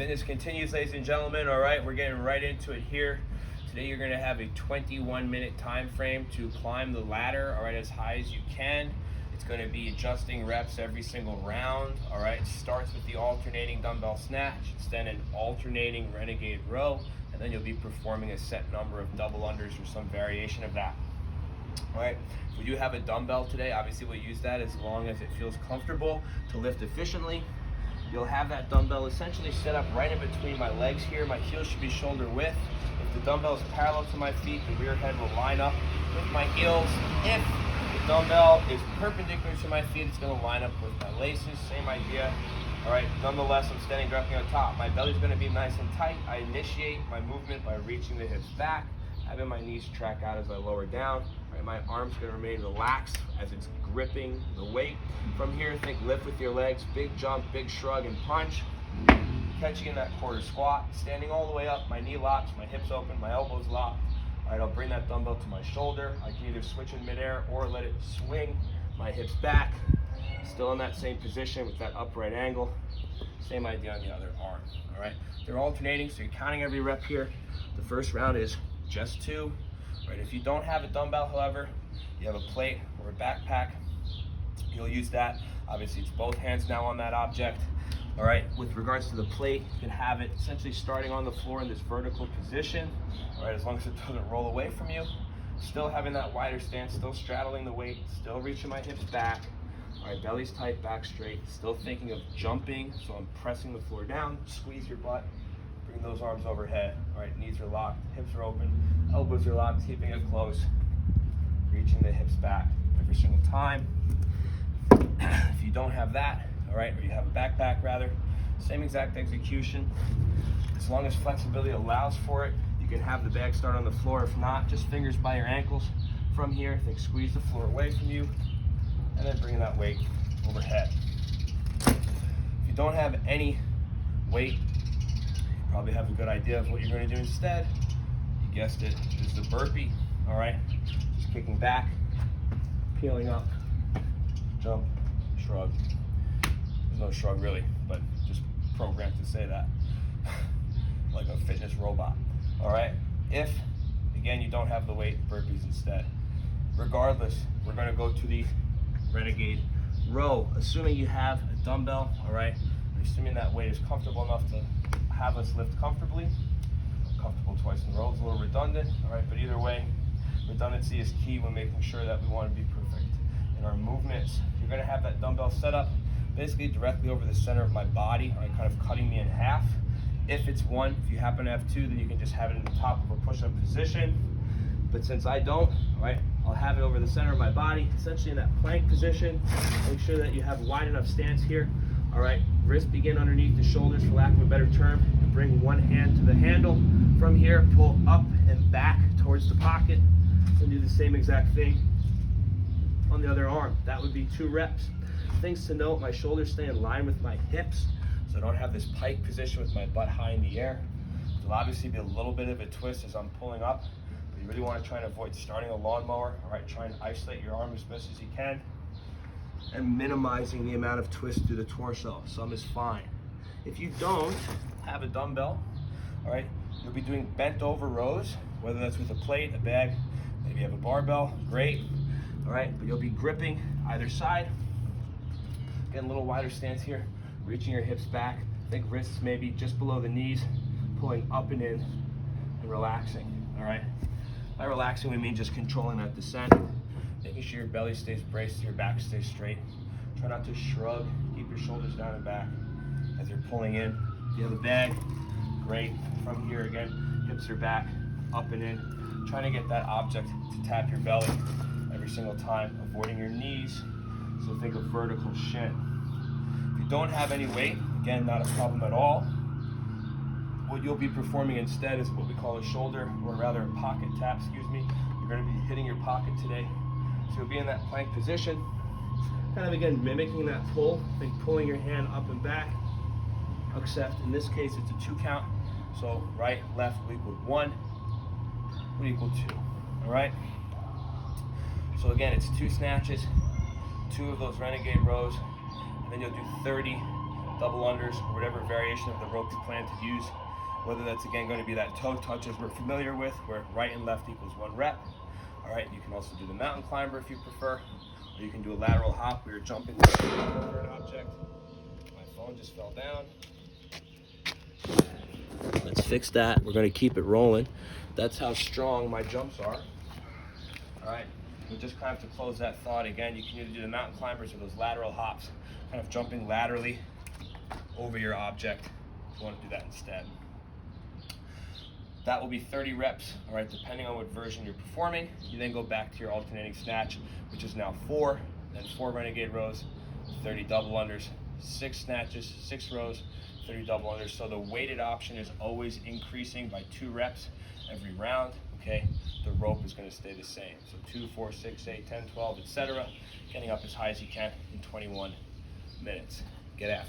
Fitness continues, ladies and gentlemen. All right, we're getting right into it here. Today you're gonna have a 21-minute time frame to climb the ladder, all right, as high as you can. It's gonna be adjusting reps every single round, all right? It starts with the alternating dumbbell snatch, it's then an alternating renegade row, and then you'll be performing a set number of double unders or some variation of that. All right, if we do have a dumbbell today, obviously we'll use that as long as it feels comfortable to lift efficiently. You'll have that dumbbell essentially set up right in between my legs here. My heels should be shoulder width. If the dumbbell is parallel to my feet, the rear head will line up with my heels. If the dumbbell is perpendicular to my feet, it's going to line up with my laces. Same idea. All right, nonetheless, I'm standing directly on top. My belly's going to be nice and tight. I initiate my movement by reaching the hips back, having my knees track out as I lower down. Right, my arm's going to remain relaxed as it's gripping the weight. From here, think lift with your legs, big jump, big shrug, and punch. Catching in that quarter squat, standing all the way up, my knee locks, my hips open, my elbows locked. All right, I'll bring that dumbbell to my shoulder. I can either switch in midair or let it swing my hips back. Still in that same position with that upright angle. Same idea on the other arm, all right? They're alternating, so you're counting every rep here. The first round is just 2. Right, if you don't have a dumbbell, however, you have a plate or a backpack, you'll use that. Obviously, it's both hands now on that object. All right, with regards to the plate, you can have it essentially starting on the floor in this vertical position. All right, as long as it doesn't roll away from you. Still having that wider stance, still straddling the weight, still reaching my hips back. All right, belly's tight, back straight. Still thinking of jumping, so I'm pressing the floor down. Squeeze your butt. Bring those arms overhead. All right, knees are locked, hips are open, elbows are locked, keeping it close. Reaching the hips back every single time. If you don't have that, all right, or you have a backpack rather, same exact execution. As long as flexibility allows for it, you can have the bag start on the floor. If not, just fingers by your ankles. From here, think squeeze the floor away from you, and then bringing that weight overhead. If you don't have any weight, probably have a good idea of what you're going to do instead. You guessed it, it's the burpee, all right? Just kicking back, peeling up, jump, shrug. There's no shrug really, but just programmed to say that. Like a fitness robot, all right? If, again, you don't have the weight, burpees instead. Regardless, we're going to go to the renegade row, assuming you have a dumbbell, all right? Assuming that weight is comfortable enough to have us lift comfortably. Comfortable twice in a row is a little redundant, all right, but either way, redundancy is key when making sure that we want to be perfect in our movements. You're going to have that dumbbell set up basically directly over the center of my body, all right, kind of cutting me in half. If it's 1, if you happen to have 2, then you can just have it in the top of a push-up position. But since I don't, all right, I'll have it over the center of my body, essentially in that plank position. Make sure that you have wide enough stance here. All right, wrists begin underneath the shoulders, for lack of a better term, and bring one hand to the handle. From here, pull up and back towards the pocket, and do the same exact thing on the other arm. That would be 2 reps. Things to note, my shoulders stay in line with my hips, so I don't have this pike position with my butt high in the air. There'll obviously be a little bit of a twist as I'm pulling up, but you really want to try and avoid starting a lawnmower. All right, try and isolate your arm as best as you can, and minimizing the amount of twist through the torso. Some is fine. If you don't have a dumbbell, all right, you'll be doing bent over rows, whether that's with a plate, a bag, maybe you have a barbell, great. All right, but you'll be gripping either side. Get a little wider stance here, reaching your hips back. Think wrists maybe just below the knees, pulling up and in and relaxing, all right? By relaxing, we mean just controlling that descent. Making sure your belly stays braced, your back stays straight. Try not to shrug, keep your shoulders down and back as you're pulling in. If you have a bag, great. From here again, hips are back, up and in. Trying to get that object to tap your belly every single time, avoiding your knees. So think of vertical shin. If you don't have any weight, again, not a problem at all. What you'll be performing instead is what we call a shoulder, or rather a pocket tap, excuse me. You're going to be hitting your pocket today. So you'll be in that plank position, kind of again mimicking that pull, think pulling your hand up and back, except in this case it's a 2 count. So right, left will equal 1, would equal 2, all right? So again, it's 2 snatches, 2 of those renegade rows, and then you'll do 30 double unders, or whatever variation of the rope you plan to use. Whether that's again going to be that toe touch as we're familiar with, where right and left equals 1 rep. All right, you can also do the mountain climber if you prefer, or you can do a lateral hop where you're jumping over an object. My phone just fell down. Let's fix that. We're going to keep it rolling. That's how strong my jumps are. All right, we just kind of to close that thought again, you can either do the mountain climbers or those lateral hops, kind of jumping laterally over your object if you want to do that instead. That will be 30 reps, all right, depending on what version you're performing. You then go back to your alternating snatch, which is now 4, then 4 renegade rows, 30 double unders, 6 snatches, 6 rows, 30 double unders. So the weighted option is always increasing by 2 reps every round, okay? The rope is gonna stay the same. So 2, 4, 6, 8, 10, 12, etc. Getting up as high as you can in 21 minutes. Get after it.